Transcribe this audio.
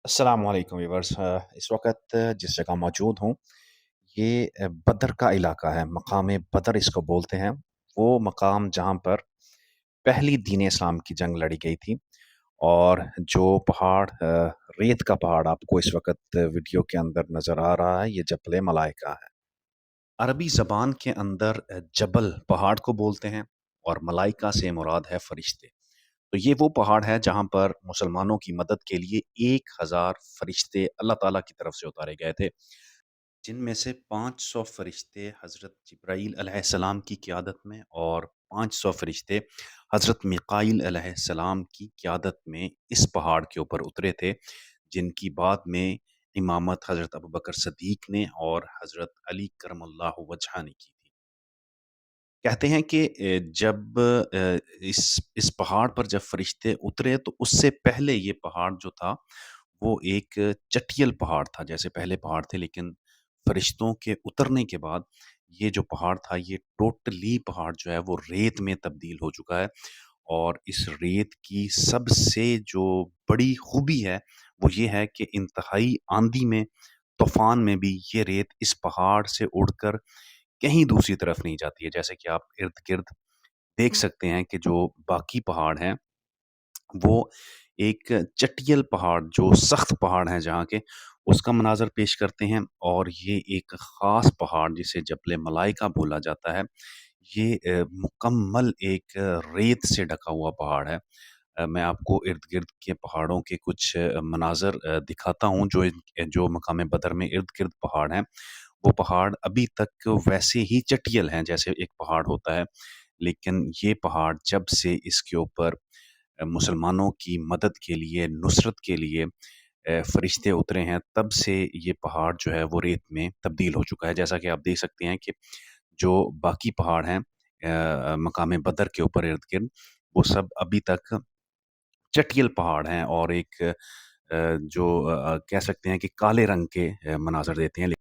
अस्सलाम वालेकुम व्यूअर्स। इस वक्त जिस जगह मौजूद हूँ ये बदर का इलाका है। मकाम बदर इसको बोलते हैं। वो मकाम जहाँ पर पहली दीन इस्लाम की जंग लड़ी गई थी। और जो पहाड़ रेत का पहाड़ आपको इस वक्त वीडियो के अंदर नज़र आ रहा है, ये जबल मलाइका है। अरबी ज़बान के अंदर जबल पहाड़ को बोलते हैं और मलाइका से मुराद है फरिश्ते। तो ये वो पहाड़ है जहाँ पर मुसलमानों की मदद के लिए 1000 फरिश्ते अल्लाह ताला की तरफ से उतारे गए थे, जिनमें से 500 फरिश्ते हज़रत जिब्राईल अलैहिस्सलाम की क़ियादत में और 500 फरिश्ते हज़रत मीकाईल अलैहिस्सलाम की क़ियादत में इस पहाड़ के ऊपर उतरे थे, जिनकी बाद में इमामत हज़रत अबू बकर सिद्दीक़ ने और हज़रत अली करमल्लाहु वजहा ने की थी। कहते हैं कि जब इस पहाड़ पर जब फरिश्ते उतरे तो उससे पहले ये पहाड़ जो था वो एक चटियल पहाड़ था। जैसे पहले पहाड़ थे, लेकिन फरिश्तों के उतरने के बाद ये जो पहाड़ था ये टोटली पहाड़ जो है वो रेत में तब्दील हो चुका है। और इस रेत की सबसे जो बड़ी खूबी है वो ये है कि इंतहाई आंधी में, तूफान में भी ये रेत इस पहाड़ से उड़कर कहीं दूसरी तरफ नहीं जाती है। जैसे कि आप इर्द-गिर्द देख सकते हैं कि जो बाकी पहाड़ हैं, वो एक चटियल पहाड़ जो सख्त पहाड़ हैं जहाँ के, उसका मनाज़र पेश करते हैं। और ये एक ख़ास पहाड़ जिसे जबल मलाइका बोला जाता है, ये मुकम्मल एक रेत से ढका हुआ पहाड़ है। मैं आपको इर्द-गिर्द के पहाड़ों के कुछ मनाज़र दिखाता हूँ जो मकाम बदर में इर्द-गिर्द पहाड़ हैं। वो पहाड़ अभी तक वैसे ही चटियल हैं जैसे एक पहाड़ होता है। लेकिन ये पहाड़ जब से इसके ऊपर मुसलमानों की मदद के लिए, नुसरत के लिए फरिश्ते उतरे हैं, तब से ये पहाड़ जो है वो रेत में तब्दील हो चुका है। जैसा कि आप देख सकते हैं कि जो बाकी पहाड़ हैं मकाम बदर के ऊपर इर्द-गिर्द, वो सब अभी तक चटियल पहाड़ हैं और एक कह सकते हैं कि काले रंग के मनाज़र देते हैं।